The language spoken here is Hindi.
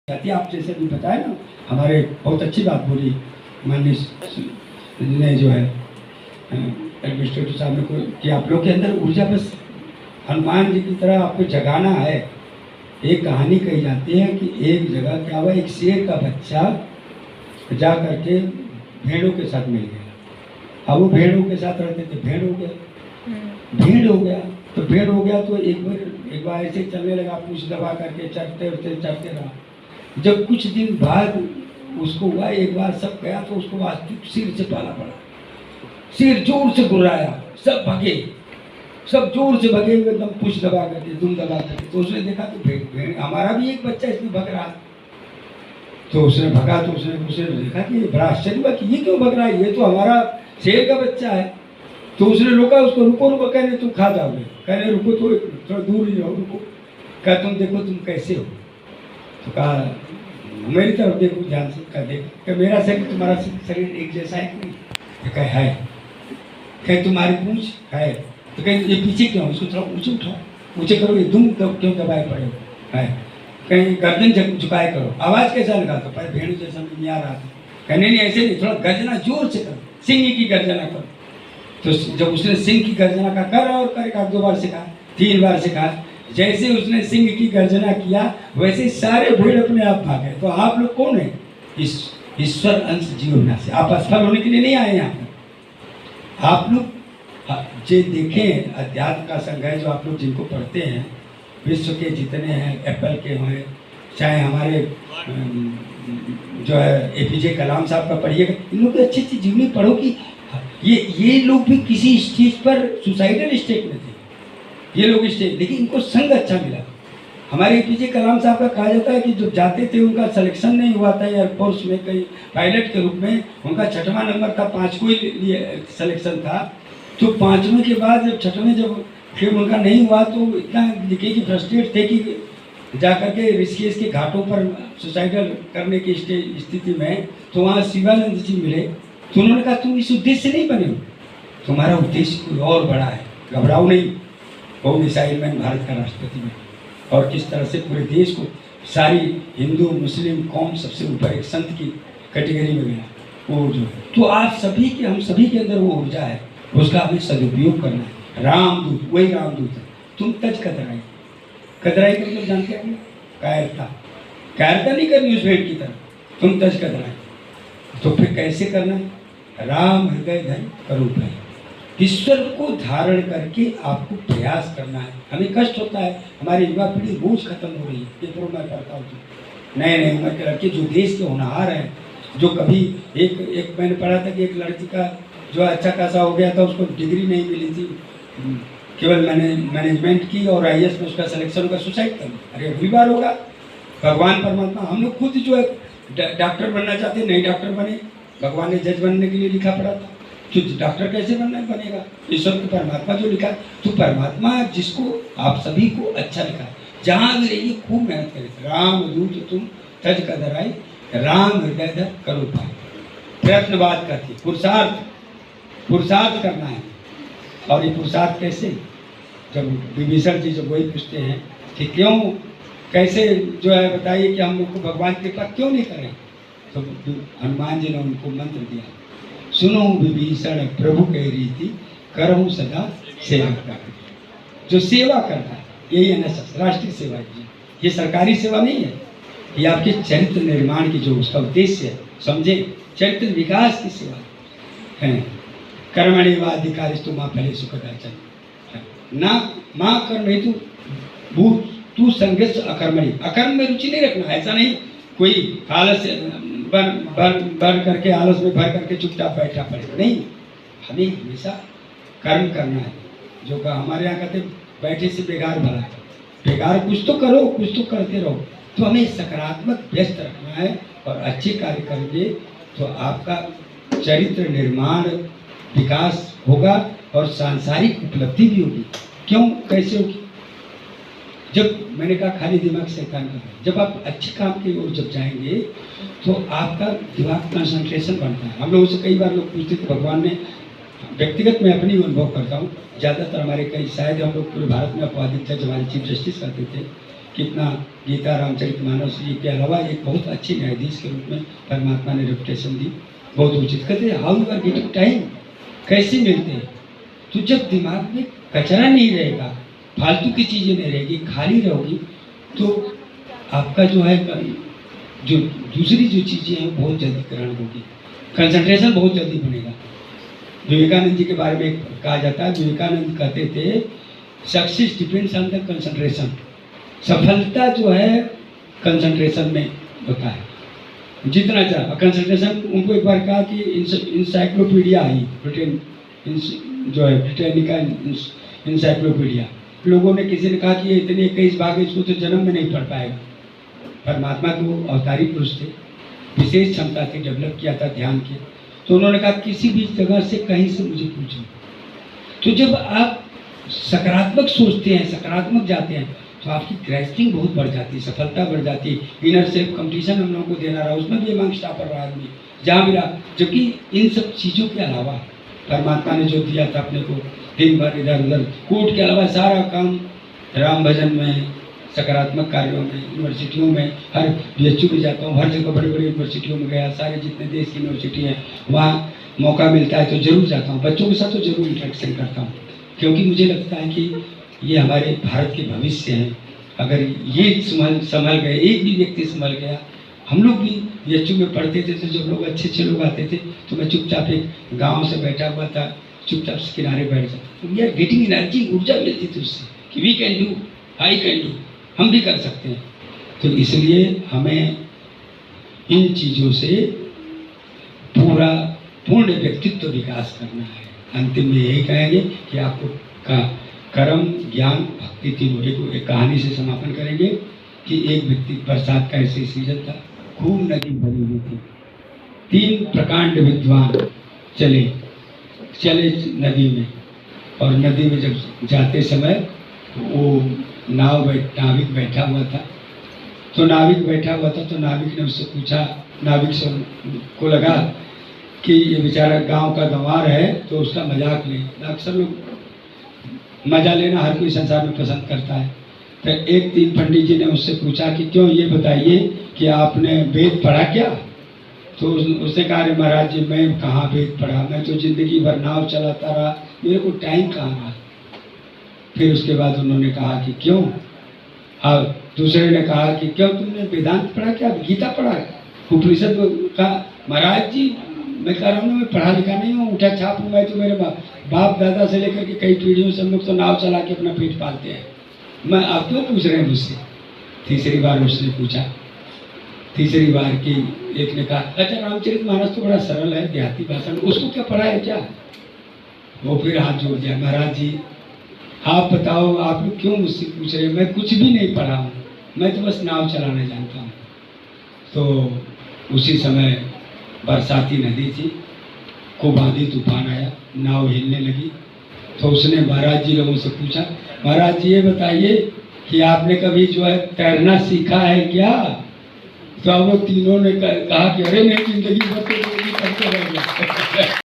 जाती है। आप जैसे भी बताए ना, हमारे बहुत अच्छी बात बोली माननीय ने जो है एडमिनिस्ट्रेटर साहब ने कि आप लोग के अंदर ऊर्जा बस हनुमान जी की तरह आपको जगाना है। एक कहानी कही जाती है कि एक जगह क्या हुआ, एक शेर का बच्चा जा करके भेड़ों के साथ मिल गया। अब वो भेड़ों के साथ रहते थे, भेड़ हो गया तो भेड़ हो गया तो एक बार ऐसे चलने लगा, पूछ दबा करके चढ़ते रहा। जब कुछ दिन बाद उसको हुआ, एक बार सब गया तो उसको वास्तविक सिर से पाला पड़ा। सिर जोर से गुर्राया, सब जोर से भगे हुए, एकदम पूछ दबा करके, दुम दबा करके। तो उसने देखा तो भेड़ हमारा भी एक बच्चा इसमें भग रहा। तो उसने भगा तो उसने देखा कि बड़ा आश्चर्य हुआ कि ये क्यों भग रहा है, ये तो हमारा शेर का बच्चा है। तो उसने रोका उसको, रुको कहने तुम खा जाओगे, कहने रुको तो थोड़ा दूर ही रहो, रुको। कहा तुम देखो तुम कैसे हो। तो कहा मेरी तरफ देखो ध्यान से, कहा देखो मेरा शरीर तुम्हारा शरीर एक जैसा है कि नहीं? कहे है। कहे तुम्हारी पूंछ है। तो कहीं ये पीछे क्यों, इसको थोड़ा ऊँचे उठाओ, ऊँचे करो, ये दुम क्यों दबाए पड़े हो है। कहीं गर्दन झुकाए करो, आवाज़ कैसा लगा, तो पर भेड़ जैसा नहीं आ रहा था। कहने नहीं ऐसे नहीं, थोड़ा गर्जना जोर से करो, सिंह की गर्जना करो। तो जब उसने सिंह की गर्जना का कर और कर 2 बार सिखा, 3 बार सिखा, जैसे उसने सिंह की गर्जना किया वैसे सारे भेड़ अपने आप भागे। तो आप लोग कौन है? ईश्वर अंश जीव विनाशी। आप असफल होने के लिए नहीं आए यहाँ पर। आप लोग जो देखें अध्यात्म का संघ है, जो आप लोग जिनको पढ़ते हैं, विश्व के जितने हैं, एप्पल के हैं, चाहे हमारे जो है एपीजे कलाम साहब का पढ़िएगा, इन लोग की अच्छी अच्छी जीवनी पढ़ो कि ये लोग भी किसी स्टेज पर सुसाइडल स्टेट में थे। ये लोग स्टेज, लेकिन इनको संग अच्छा मिला। हमारे एपीजे कलाम साहब का कहा जाता है कि जब जाते थे उनका सिलेक्शन नहीं हुआ था एयरफोर्स में कहीं पायलट के रूप में, उनका 6वां नंबर था, 5 को ही सिलेक्शन था। तो 5वें के बाद जब 6वें जब फिर उनका नहीं हुआ तो इतना लिखे कि फ्रस्ट्रेट थे कि जाकर के ऋषिकेश के घाटों पर सुसाइडल करने की स्थिति में, तो वहाँ शिवानंद जी मिले। तो उन्होंने कहा तुम इस उद्देश्य से नहीं बने हो, तुम्हारा उद्देश्य कोई और बड़ा है, घबराओ नहीं। वो मिसाइल मैन भारत का राष्ट्रपति बने और किस तरह से पूरे देश को, सारी हिंदू मुस्लिम कौम सबसे ऊपर एक संत की कैटेगरी में गया वो जो है। तो आप सभी के, हम सभी के अंदर वो ऊर्जा है, उसका हमें सदुपयोग करना है। रामदूत, वही रामदूत है। तुम तज कतराई का मतलब जानते हैं? कायरता नहीं करनी उस भेड़ की तरह, तुम तज कतराई। तो फिर कैसे करना है? राम हृदय धन करो भय। ईश्वर को धारण करके आपको प्रयास करना है। हमें कष्ट होता है, हमारी युवा पीढ़ी रोज खत्म हो रही है। पेपरों में पढ़ता हूँ तो नए उम्र के लड़के जो देश के होनहार हैं, जो कभी एक मैंने पढ़ा था कि एक लड़की का जो अच्छा खासा हो गया था, उसको डिग्री नहीं मिली थी, केवल मैनेजमेंट की और IAS में उसका सिलेक्शन होगा, सुसाइड कर। अरे अगली बार होगा। भगवान परमात्मा, हम लोग खुद जो है डॉक्टर बनना चाहते, नहीं डॉक्टर बने। भगवान ने जज बनने के लिए लिखा पड़ा था, तो डॉक्टर कैसे बनेगा? ईश्वर को परमात्मा जो लिखा, तो परमात्मा जिसको आप सभी को अच्छा लिखा, जहाँ भी रहिए खूब मेहनत करें। राम दूत तुम तज कदराई, राम हृदय धर करो पाए। प्रयत्नवाद करती, पुरुषार्थ करना है। और ये पुरुषार्थ कैसे? जब विभीषण जी जब वही पूछते हैं कि क्यों, कैसे जो है बताइए कि हम लोग को भगवान की कृपा क्यों नहीं करें, तो हनुमान जी ने उनको मंत्र दिया, सुनो विभीषण प्रभु कह रीति, करहूँ सदा सेवा का। जो सेवा करना है यही NSS राष्ट्रीय सेवा है। ये सरकारी सेवा नहीं है, ये आपके चरित्र निर्माण की जो उसका उद्देश्य है, समझे, चरित्र विकास की सेवा है। कर्मणि वाधिकारिस्तु मां फलेषु कदाचन ना मां कर्म हेतु भूत तू संघर्ष अकर्मणि। अकर्म में रुचि नहीं रखना, ऐसा नहीं कोई आलस भर करके, आलस में भर करके चुपचाप बैठा पड़ेगा, नहीं। हमें हमेशा कर्म करना है। जो हमारे यहाँ कहते बैठे से बेकार भला, बेकार कुछ तो करो, कुछ तो करते रहो। तो हमें सकारात्मक व्यस्त रखना है और अच्छे कार्य करेंगे तो आपका चरित्र निर्माण विकास होगा और सांसारिक उपलब्धि भी होगी। क्यों, कैसे होगी? जब मैंने कहा खाली दिमाग शैतान का है। जब आप अच्छे काम की ओर जब जाएंगे तो आपका दिमाग कंसंट्रेशन बढ़ता है। हम लोगों से कई बार लोग पूछते थे, भगवान ने, व्यक्तिगत मैं अपनी अनुभव करता हूँ, ज़्यादातर हमारे कई, शायद हम लोग पूरे भारत में अपवादित थे, हमारे चीफ जस्टिस कहते थे कितना गीता रामचरितमानस ये के अलावा एक बहुत अच्छे न्यायाधीश के रूप में परमात्मा ने रेपुटेशन दी, बहुत उचित। कहते हैं how you are getting time, कैसे मिलते हैं? तो जब दिमाग में कचरा नहीं रहेगा, फालतू की चीज़ें नहीं रहेगी, खाली रहोगी, तो आपका जो है जो दूसरी जो चीज़ें हैं बहुत जल्दी ग्रहण होगी, कंसंट्रेशन बहुत जल्दी बनेगा। विवेकानंद जी के बारे में कहा जाता है, विवेकानंद कहते थे success depends on the concentration, सफलता जो है कंसंट्रेशन में होता है। जितना चाहे कंसंट्रेशन, उनको एक बार कहा कि इंसाइक्लोपीडिया आई ब्रिटेन, जो है ब्रिटेनिका इंसाइक्लोपीडिया, लोगों ने किसी ने कहा कि ये इतने 21 भाग है, इसको तो जन्म में नहीं पढ़ पाएगा। परमात्मा के वो अवतारी पुरुष थे, विशेष क्षमता थी, डेवलप किया था ध्यान के, तो उन्होंने कहा किसी भी जगह से कहीं से मुझे पूछो। तो जब आप सकारात्मक सोचते हैं, सकारात्मक जाते हैं, तो आपकी ग्रेस्पिंग बहुत बढ़ जाती है, सफलता बढ़ जाती है। इनर सेल्फ कंपटीशन हम लोगों को देना रहा, उसमें भी अमंग स्टॉपर रहा आदमी जहाँ भी रहा। जबकि इन सब चीज़ों के अलावा परमात्मा ने जो दिया था अपने को, दिन भर इधर उधर कोर्ट के अलावा सारा काम राम भजन में, सकारात्मक कार्यों में, यूनिवर्सिटियों में, हर BHU में जाता हूँ, हर जगह बड़ी बड़ी यूनिवर्सिटियों में गया, सारे जितने देश की यूनिवर्सिटी हैं वहाँ मौका मिलता है तो ज़रूर जाता हूँ। बच्चों के साथ तो ज़रूर इंटरेक्शन करता हूँ, क्योंकि मुझे लगता है कि ये हमारे भारत के भविष्य हैं। अगर ये संभल गए, एक भी व्यक्ति संभल गया। हम लोग भी BHU में पढ़ते थे तो जब लोग अच्छे अच्छे लोग आते थे तो मैं चुपचाप एक गाँव से बैठा हुआ था, चुपचाप किनारे बैठ जाता, तो वी आर गेटिंग एनर्जी, ऊर्जा मिलती थी उससे कि we can do, I can do, हम भी कर सकते हैं। तो इसलिए हमें इन चीज़ों से पूर्ण व्यक्तित्व विकास करना है। अंतिम में यही कहेंगे कि आपको कर्म, ज्ञान, भक्ति तीनों एक कहानी से समापन करेंगे कि एक व्यक्ति बरसात का ऐसे सीजन था, खूब नदी भरी हुई थी, 3 प्रकांड विद्वान चले नदी में, और नदी में जब जाते समय वो नाविक बैठा हुआ था, तो नाविक ने उससे पूछा, नाविक से को लगा कि ये बेचारा गांव का गंवार है तो उसका मजाक ले। अक्सर लोग मजा लेना हर कोई संसार में पसंद करता है। तो एक दिन पंडित जी ने उससे पूछा कि क्यों, ये बताइए कि आपने वेद पढ़ा क्या? तो उसने कहा, अरे महाराज जी मैं कहाँ वेद पढ़ा, मैं तो जिंदगी भर नाव चलाता रहा, मेरे को टाइम कहाँ रहा। फिर उसके बाद उन्होंने कहा कि क्यों, और दूसरे ने कहा कि क्यों तुमने वेदांत पढ़ा क्या, गीता पढ़ा, उपनिषद का? महाराज जी मैं कह रहा हूँ मैं पढ़ा लिखा नहीं हूँ, उठा छाप हूँ, मैं तो मेरे बाप दादा से लेकर के कई पीढ़ियों से हम लोग तो नाव चला के अपना पेट पालते हैं, मैं आप क्यों पूछ रहे हैं मुझसे? तीसरी बार उसने पूछा, तीसरी बार की एक ने कहा, अच्छा रामचरितमानस तो बड़ा सरल है, देहाती भाषा में, उसको क्या पढ़ा है क्या? वो फिर हाथ जोड़ दिया, महाराज जी आप बताओ, आप लोग क्यों मुझसे पूछ रहे हैं, मैं कुछ भी नहीं पढ़ा हूँ, मैं तो बस नाव चलाना जानता हूँ। तो उसी समय बरसाती नदी थी, खूब आंधी तूफान आया, नाव हिलने लगी। तो उसने महाराज जी लोगों से पूछा, महाराज जी ये बताइए कि आपने कभी जो है तैरना सीखा है क्या? तो वो तीनों ने कहा कि अरे नहीं, जिंदगी भर तो करते रह गया।